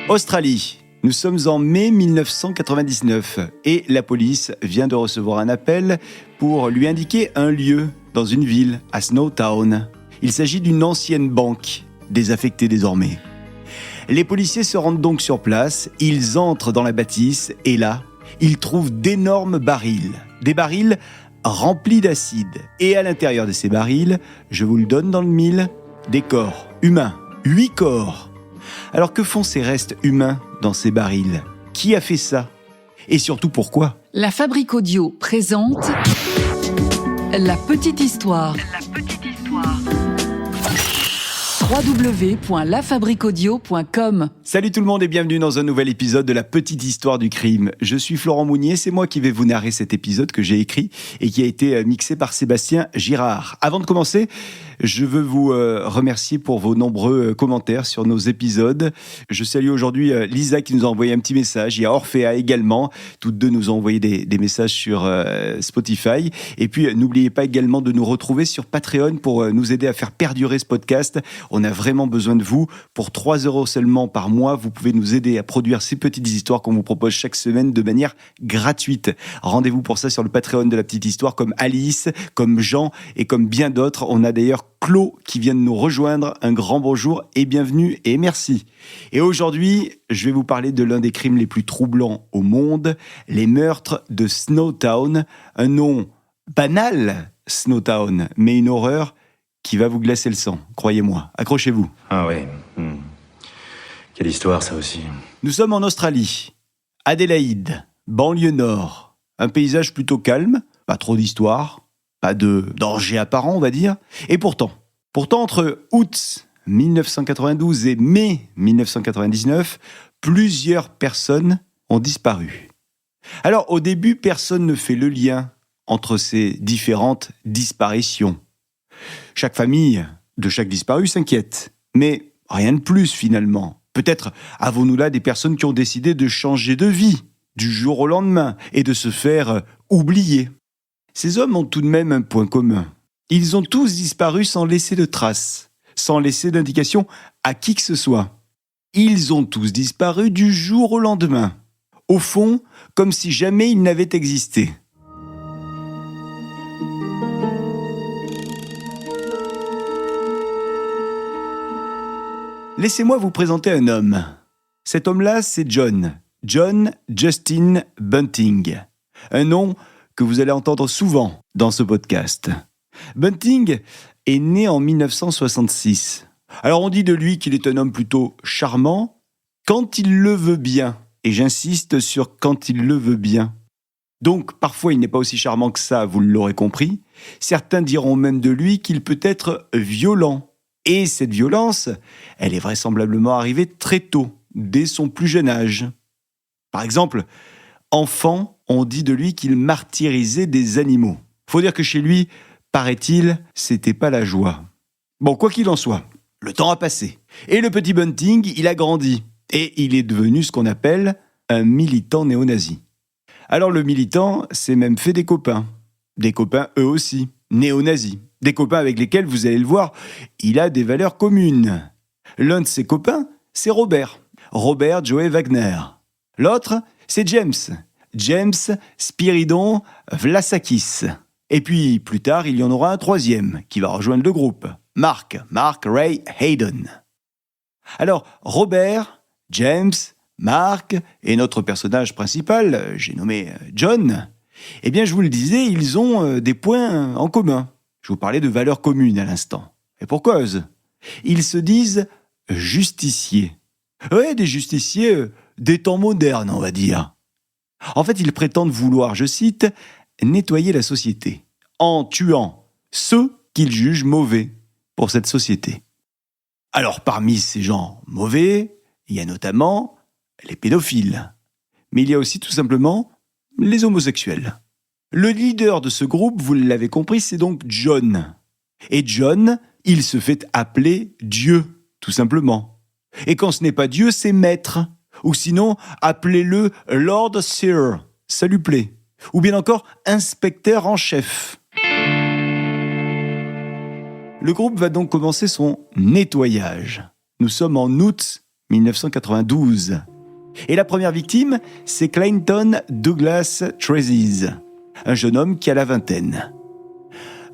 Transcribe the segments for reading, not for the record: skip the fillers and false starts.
Australie. Nous sommes en mai 1999 et la police vient de recevoir un appel pour lui indiquer un lieu dans une ville, à Snowtown. Il s'agit d'une ancienne banque, désaffectée désormais. Les policiers se rendent donc sur place, ils entrent dans la bâtisse et là, ils trouvent d'énormes barils. Des barils remplis d'acide. Et à l'intérieur de ces barils, je vous le donne dans le mille, des corps humains. 8 corps. Alors que font ces restes humains dans ces barils ? Qui a fait ça ? Et surtout pourquoi ? La Fabrique Audio présente La Petite Histoire. www.lafabriqueaudio.com. Salut tout le monde et bienvenue dans un nouvel épisode de La Petite Histoire du crime. Je suis Florent Mounier, c'est moi qui vais vous narrer cet épisode que j'ai écrit et qui a été mixé par Sébastien Girard. Avant de commencer, je veux vous remercier pour vos nombreux commentaires sur nos épisodes. Je salue aujourd'hui Lisa qui nous a envoyé un petit message. Il y a Orphea également. Toutes deux nous ont envoyé des messages sur Spotify. Et puis, n'oubliez pas également de nous retrouver sur Patreon pour nous aider à faire perdurer ce podcast. On a vraiment besoin de vous. Pour 3 € seulement par mois, vous pouvez nous aider à produire ces petites histoires qu'on vous propose chaque semaine de manière gratuite. Rendez-vous pour ça sur le Patreon de La Petite Histoire, comme Alice, comme Jean et comme bien d'autres. On a d'ailleurs Claude qui vient de nous rejoindre. Un grand bonjour et bienvenue et merci. Et aujourd'hui, je vais vous parler de l'un des crimes les plus troublants au monde, les meurtres de Snowtown. Un nom banal, Snowtown, mais une horreur qui va vous glacer le sang, croyez-moi. Accrochez-vous. Ah ouais. Quelle histoire, ça aussi. Nous sommes en Australie, Adélaïde, banlieue nord. Un paysage plutôt calme, pas trop d'histoire, pas de danger apparent, on va dire. Et pourtant, entre août 1992 et mai 1999, plusieurs personnes ont disparu. Alors, au début, personne ne fait le lien entre ces différentes disparitions. Chaque famille de chaque disparu s'inquiète, mais rien de plus finalement. Peut-être avons-nous là des personnes qui ont décidé de changer de vie du jour au lendemain et de se faire oublier. Ces hommes ont tout de même un point commun. Ils ont tous disparu sans laisser de traces, sans laisser d'indication à qui que ce soit. Ils ont tous disparu du jour au lendemain. Au fond, comme si jamais ils n'avaient existé. Laissez-moi vous présenter un homme. Cet homme-là, c'est John Justin Bunting. Un nom que vous allez entendre souvent dans ce podcast. Bunting est né en 1966. Alors on dit de lui qu'il est un homme plutôt charmant quand il le veut bien. Et j'insiste sur quand il le veut bien. Donc parfois il n'est pas aussi charmant que ça, vous l'aurez compris. Certains diront même de lui qu'il peut être violent. Et cette violence, elle est vraisemblablement arrivée très tôt, dès son plus jeune âge. Par exemple, enfant, on dit de lui qu'il martyrisait des animaux. Faut dire que chez lui, paraît-il, c'était pas la joie. Bon, quoi qu'il en soit, le temps a passé. Et le petit Bunting, il a grandi. Et il est devenu ce qu'on appelle un militant néo-nazi. Alors le militant s'est même fait des copains. Des copains eux aussi, néo-nazis. Des copains avec lesquels, vous allez le voir, il a des valeurs communes. L'un de ses copains, c'est Robert Joey Wagner. L'autre, c'est James Spiridon Vlasakis. Et puis, plus tard, il y en aura un troisième qui va rejoindre le groupe, Mark Ray Hayden. Alors, Robert, James, Mark et notre personnage principal, j'ai nommé John, eh bien, je vous le disais, ils ont des points en commun. Je vous parlais de valeurs communes à l'instant. Et pour cause. Ils se disent justiciers. Ouais, des justiciers des temps modernes, on va dire. En fait, ils prétendent vouloir, je cite, nettoyer la société, en tuant ceux qu'ils jugent mauvais pour cette société. Alors, parmi ces gens mauvais, il y a notamment les pédophiles. Mais il y a aussi tout simplement les homosexuels. Le leader de ce groupe, vous l'avez compris, c'est donc John. Et John, il se fait appeler Dieu, tout simplement. Et quand ce n'est pas Dieu, c'est Maître. Ou sinon, appelez-le Lord Sir, ça lui plaît. Ou bien encore, Inspecteur en chef. Le groupe va donc commencer son nettoyage. Nous sommes en août 1992. Et la première victime, c'est Clayton Douglas Traces, un jeune homme qui a la vingtaine.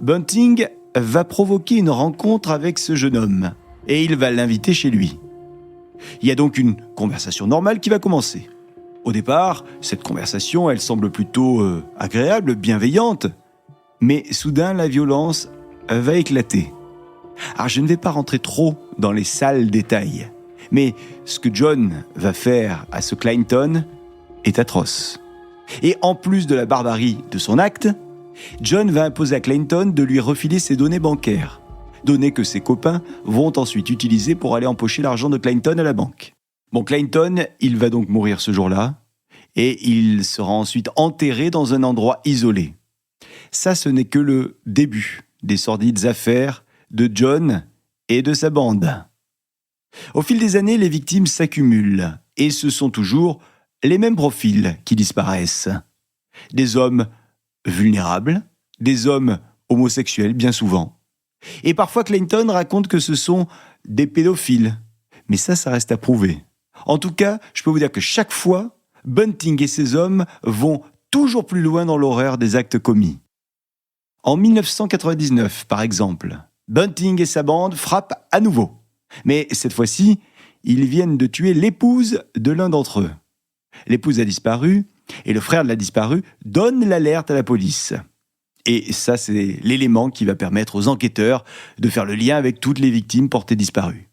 Bunting va provoquer une rencontre avec ce jeune homme et il va l'inviter chez lui. Il y a donc une conversation normale qui va commencer. Au départ, cette conversation, elle semble plutôt agréable, bienveillante, mais soudain, la violence va éclater. Alors, je ne vais pas rentrer trop dans les sales détails, mais ce que John va faire à ce Clayton est atroce. Et en plus de la barbarie de son acte, John va imposer à Clayton de lui refiler ses données bancaires, données que ses copains vont ensuite utiliser pour aller empocher l'argent de Clayton à la banque. Bon, Clayton, il va donc mourir ce jour-là, et il sera ensuite enterré dans un endroit isolé. Ça, ce n'est que le début des sordides affaires de John et de sa bande. Au fil des années, les victimes s'accumulent, et ce sont toujours les mêmes profils qui disparaissent. Des hommes vulnérables, des hommes homosexuels bien souvent. Et parfois Clayton raconte que ce sont des pédophiles. Mais ça reste à prouver. En tout cas, je peux vous dire que chaque fois, Bunting et ses hommes vont toujours plus loin dans l'horreur des actes commis. En 1999, par exemple, Bunting et sa bande frappent à nouveau. Mais cette fois-ci, ils viennent de tuer l'épouse de l'un d'entre eux. L'épouse a disparu, et le frère de la disparue donne l'alerte à la police. Et ça, c'est l'élément qui va permettre aux enquêteurs de faire le lien avec toutes les victimes portées disparues.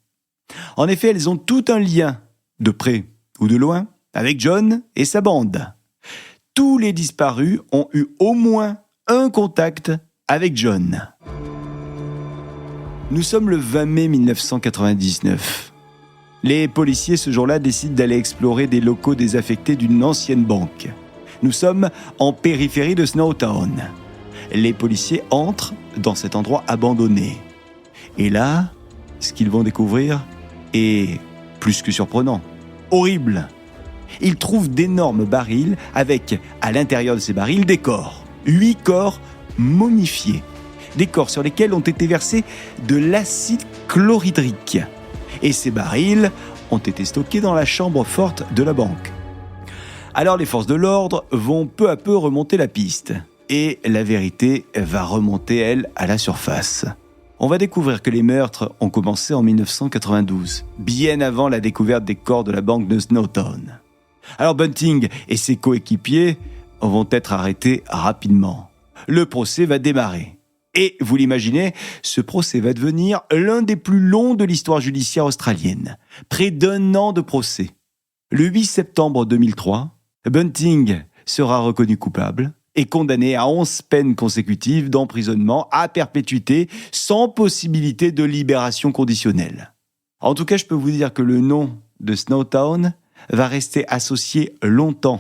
En effet, elles ont tout un lien, de près ou de loin, avec John et sa bande. Tous les disparus ont eu au moins un contact avec John. Nous sommes le 20 mai 1999. Les policiers ce jour-là décident d'aller explorer des locaux désaffectés d'une ancienne banque. Nous sommes en périphérie de Snowtown. Les policiers entrent dans cet endroit abandonné. Et là, ce qu'ils vont découvrir est plus que surprenant, horrible. Ils trouvent d'énormes barils avec, à l'intérieur de ces barils, des corps. 8 corps momifiés. Des corps sur lesquels ont été versés de l'acide chlorhydrique. Et ces barils ont été stockés dans la chambre forte de la banque. Alors les forces de l'ordre vont peu à peu remonter la piste. Et la vérité va remonter, elle, à la surface. On va découvrir que les meurtres ont commencé en 1992, bien avant la découverte des corps de la banque de Snowtown. Alors Bunting et ses coéquipiers vont être arrêtés rapidement. Le procès va démarrer. Et, vous l'imaginez, ce procès va devenir l'un des plus longs de l'histoire judiciaire australienne. Près d'1 an de procès. Le 8 septembre 2003, Bunting sera reconnu coupable et condamné à 11 peines consécutives d'emprisonnement à perpétuité sans possibilité de libération conditionnelle. En tout cas, je peux vous dire que le nom de Snowtown va rester associé longtemps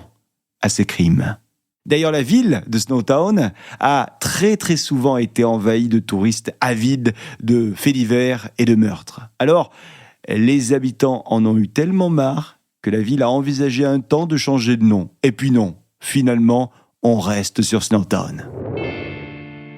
à ces crimes. D'ailleurs, la ville de Snowtown a très très souvent été envahie de touristes avides de faits divers et de meurtres. Alors, les habitants en ont eu tellement marre que la ville a envisagé un temps de changer de nom. Et puis non, finalement, on reste sur Snowtown.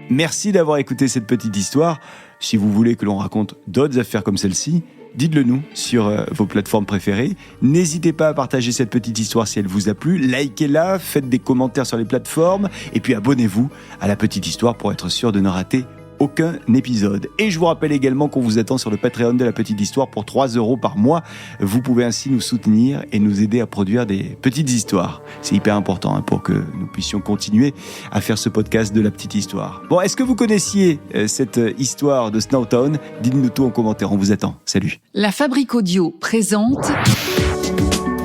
Merci d'avoir écouté cette petite histoire. Si vous voulez que l'on raconte d'autres affaires comme celle-ci, dites-le nous sur vos plateformes préférées. N'hésitez pas à partager cette petite histoire si elle vous a plu. Likez-la, faites des commentaires sur les plateformes et puis abonnez-vous à la petite histoire pour être sûr de ne rater aucun épisode. Et je vous rappelle également qu'on vous attend sur le Patreon de la petite histoire pour 3 € par mois. Vous pouvez ainsi nous soutenir et nous aider à produire des petites histoires. C'est hyper important pour que nous puissions continuer à faire ce podcast de la petite histoire. Bon, est-ce que vous connaissiez cette histoire de Snowtown ? Dites-nous tout en commentaire, on vous attend. Salut. La Fabrique Audio présente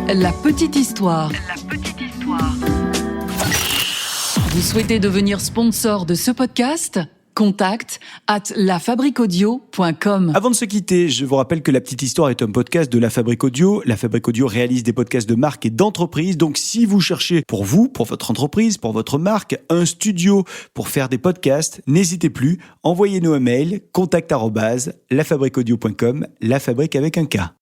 La petite histoire. Vous souhaitez devenir sponsor de ce podcast ? contact@lafabriqueaudio.com. Avant de se quitter, je vous rappelle que La Petite Histoire est un podcast de La Fabrique Audio. La Fabrique Audio réalise des podcasts de marque et d'entreprise. Donc, si vous cherchez pour vous, pour votre entreprise, pour votre marque, un studio pour faire des podcasts, n'hésitez plus. Envoyez-nous un mail, contact@lafabriqueaudio.com, la fabrique avec un K.